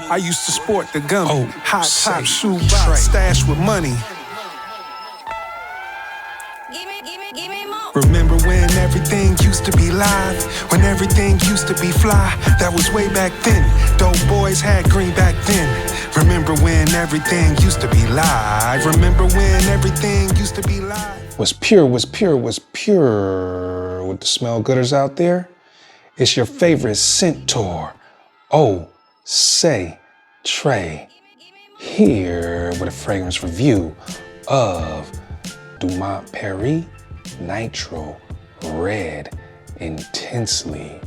I used to sport the gummy. Oh, Hot top, say, shoe box, stash with money. Give me more. Remember when everything used to be live? When everything used to be fly? That was way back then. Dope boys had green back then. Remember when everything used to be live? Remember when everything used to be live? Was pure with the smell gooders out there? It's your favorite centaur. Oh, say, Trey. Here with a fragrance review of Dumont Paris Nitro Red Intensely.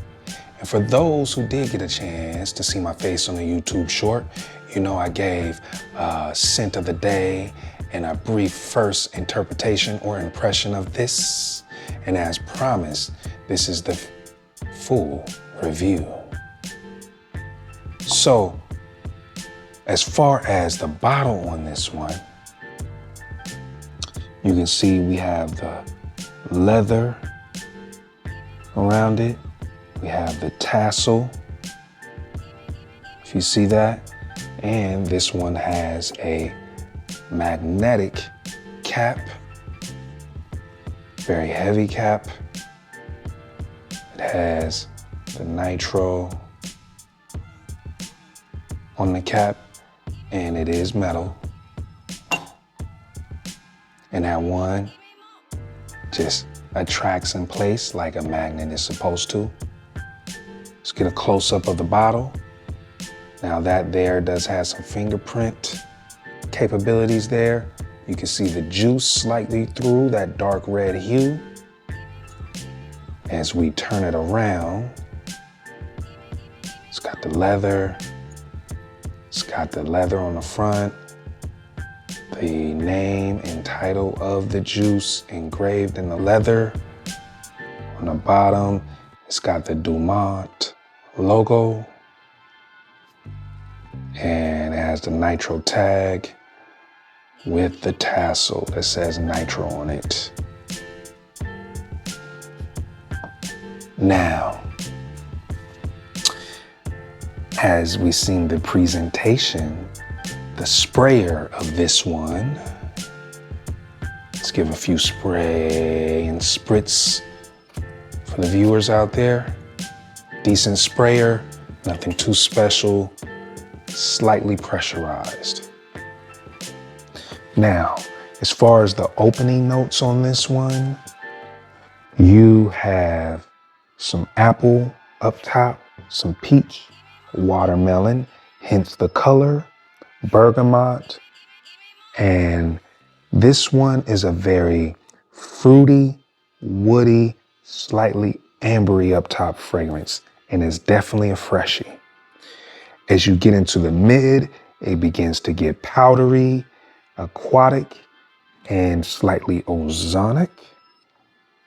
And for those who did get a chance to see my face on the YouTube short, you know I gave a scent of the day and a brief first interpretation or impression of this. And as promised, this is the full review. So, as far as the bottle on this one, you can see we have the leather around it. We have the tassel, if you see that. And this one has a magnetic cap, very heavy cap. It has the nitro on the cap, and it is metal. And that one just attracts in place like a magnet is supposed to. Let's get a close-up of the bottle. Now that there does have some fingerprint capabilities there. You can see the juice slightly through that dark red hue. As we turn it around, it's got the leather. It's got the leather on the front. The name and title of the juice engraved in the leather. On the bottom, it's got the Dumont logo. And it has the Nitro tag with the tassel that says Nitro on it. Now, as we seen the presentation, the sprayer of this one, let's give a few spray and spritz for the viewers out there. Decent sprayer, nothing too special, slightly pressurized. Now, as far as the opening notes on this one, you have some apple up top, some peach, watermelon, hence the color, bergamot, and this one is a very fruity, woody, slightly ambery up top fragrance, and is definitely a freshie. As you get into the mid, it begins to get powdery, aquatic, and slightly ozonic.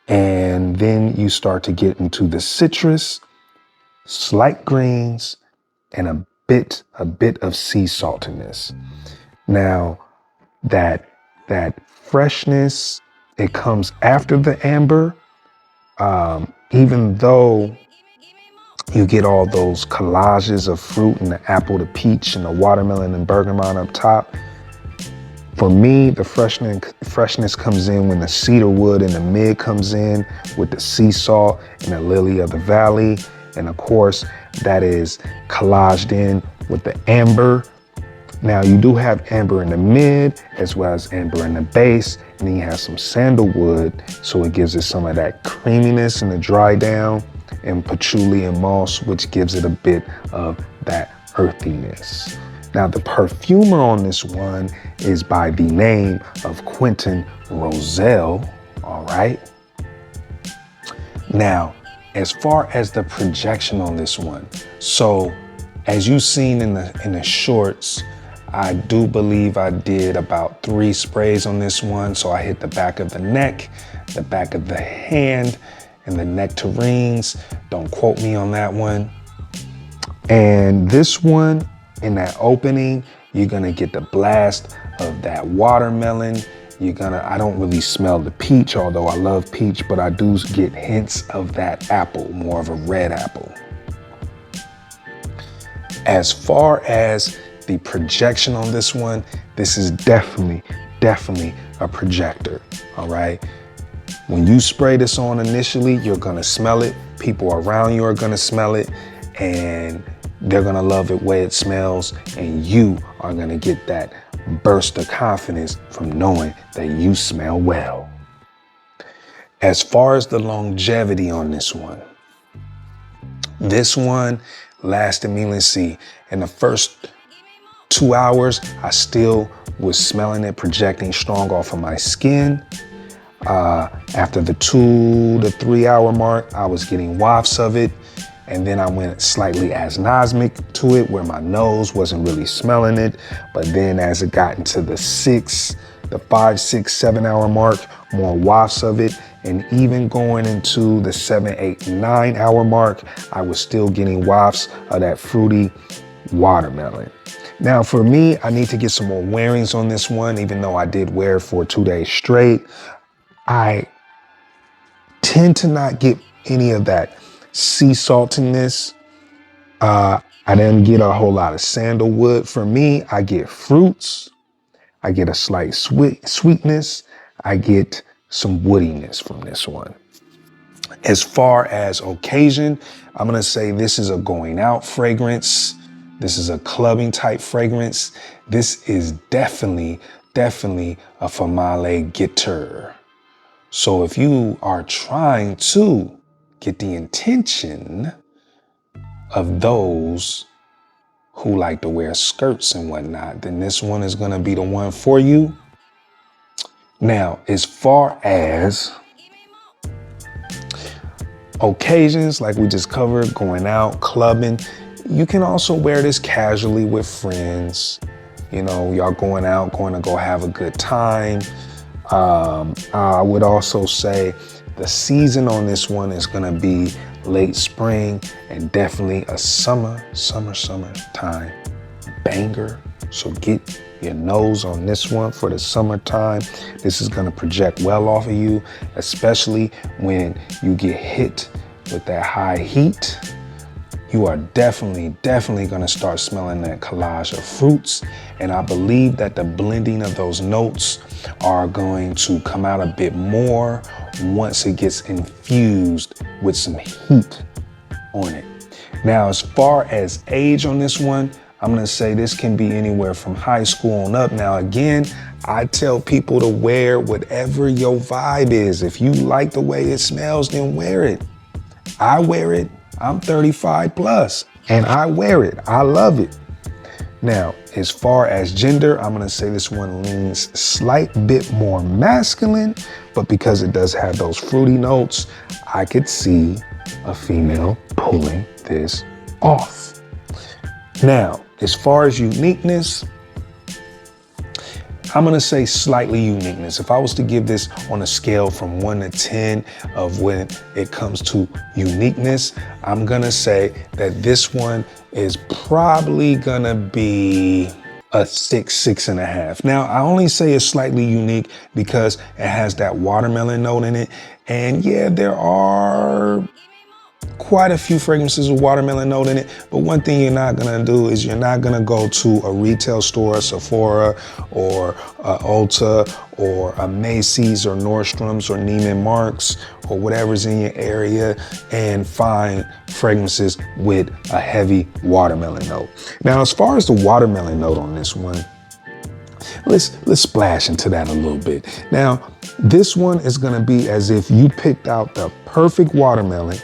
And then you start to get into the citrus, slight greens, and a bit of sea saltiness. Now, that freshness, it comes after the amber, even though you get all those collages of fruit and the apple, the peach, and the watermelon and bergamot up top. For me, the freshness comes in when the cedar wood in the mid comes in with the sea salt and the lily of the valley. And of course, that is collaged in with the amber. Now you do have amber in the mid as well as amber in the base. And then you have some sandalwood. So it gives it some of that creaminess in the dry down, and patchouli and moss, which gives it a bit of that earthiness. Now the perfumer on this one is by the name of Quentin Roselle, all right? Now, as far as the projection on this one, so as you've seen in the shorts, I do believe I did about 3 sprays on this one. So I hit the back of the neck, the back of the hand, and the nectarines. Don't quote me on that one. And this one, in that opening, you're gonna get the blast of that watermelon. I don't really smell the peach, although I love peach, but I do get hints of that apple, more of a red apple. As far as the projection on this one, this is definitely a projector, all right? When you spray this on initially, you're gonna smell it. People around you are gonna smell it, and they're gonna love it way it smells, and you are gonna get that burst of confidence from knowing that you smell well. As far as the longevity on this one lasted me, let's see, in the first 2 hours, I still was smelling it projecting strong off of my skin. After the 2 to 3 hour mark, I was getting wafts of it. And then I went slightly anosmic to it where my nose wasn't really smelling it. But then as it got into the 5, 6, 7 hour mark, more wafts of it. And even going into the 7, 8, 9 hour mark, I was still getting wafts of that fruity watermelon. Now for me, I need to get some more wearings on this one, even though I did wear it for 2 days straight. I tend to not get any of that sea saltiness. I didn't get a whole lot of sandalwood. For me, I get fruits. I get a slight sweetness. I get some woodiness from this one. As far as occasion, I'm gonna say this is a going out fragrance. This is a clubbing type fragrance. This is definitely a famale getter. So if you are trying to get the intention of those who like to wear skirts and whatnot, then this one is gonna be the one for you. Now, as far as occasions, like we just covered, going out, clubbing, you can also wear this casually with friends. You know, y'all going out, going to go have a good time. I would also say the season on this one is gonna be late spring and definitely a summertime banger. So get your nose on this one for the summertime. This is gonna project well off of you, especially when you get hit with that high heat. You are definitely gonna start smelling that collage of fruits. And I believe that the blending of those notes are going to come out a bit more once it gets infused with some heat on it. Now, as far as age on this one, I'm gonna say this can be anywhere from high school on up. Now, again, I tell people to wear whatever your vibe is. If you like the way it smells, then wear it. I wear it. I'm 35 plus and I wear it. I love it. Now, as far as gender, I'm gonna say this one leans slight bit more masculine, but because it does have those fruity notes, I could see a female pulling this off. Now, as far as uniqueness, I'm gonna say slightly uniqueness. If I was to give this on a scale from 1 to 10 of when it comes to uniqueness, I'm gonna say that this one is probably gonna be a 6, 6.5. Now, I only say it's slightly unique because it has that watermelon note in it. And yeah, there are quite a few fragrances with watermelon note in it, but one thing you're not gonna do is you're not gonna go to a retail store, a Sephora or a Ulta or a Macy's or Nordstrom's or Neiman Marcus or whatever's in your area and find fragrances with a heavy watermelon note. Now, as far as the watermelon note on this one, let's splash into that a little bit. Now, this one is gonna be as if you picked out the perfect watermelon,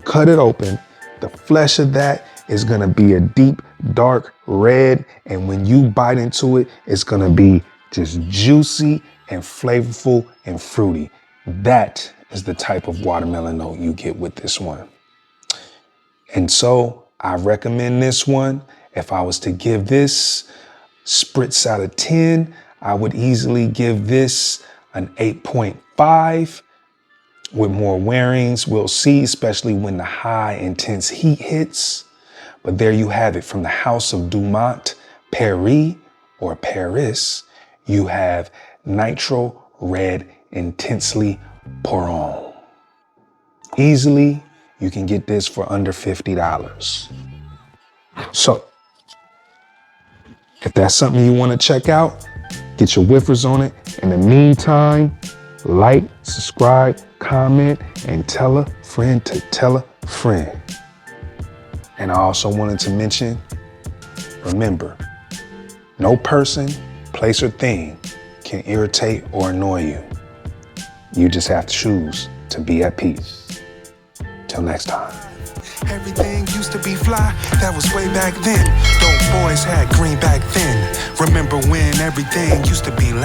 cut it open. The flesh of that is gonna be a deep, dark red. And when you bite into it, it's gonna be just juicy and flavorful and fruity. That is the type of watermelon note you get with this one. And so I recommend this one. If I was to give this spritz out of 10, I would easily give this an 8.5. With more wearings, we'll see, especially when the high intense heat hits. But there you have it. From the house of Dumont, Paris or Paris, you have Nitro Red Intensely Pour On. Easily, you can get this for under $50. So, if that's something you want to check out, get your whiffers on it. In the meantime, like, subscribe, comment, and tell a friend to tell a friend. And I also wanted to mention, remember, no person, place, or thing can irritate or annoy you. You just have to choose to be at peace. Till next time. Everything used to be fly, that was way back then. Dope boys had green back then. Remember when everything used to be loud.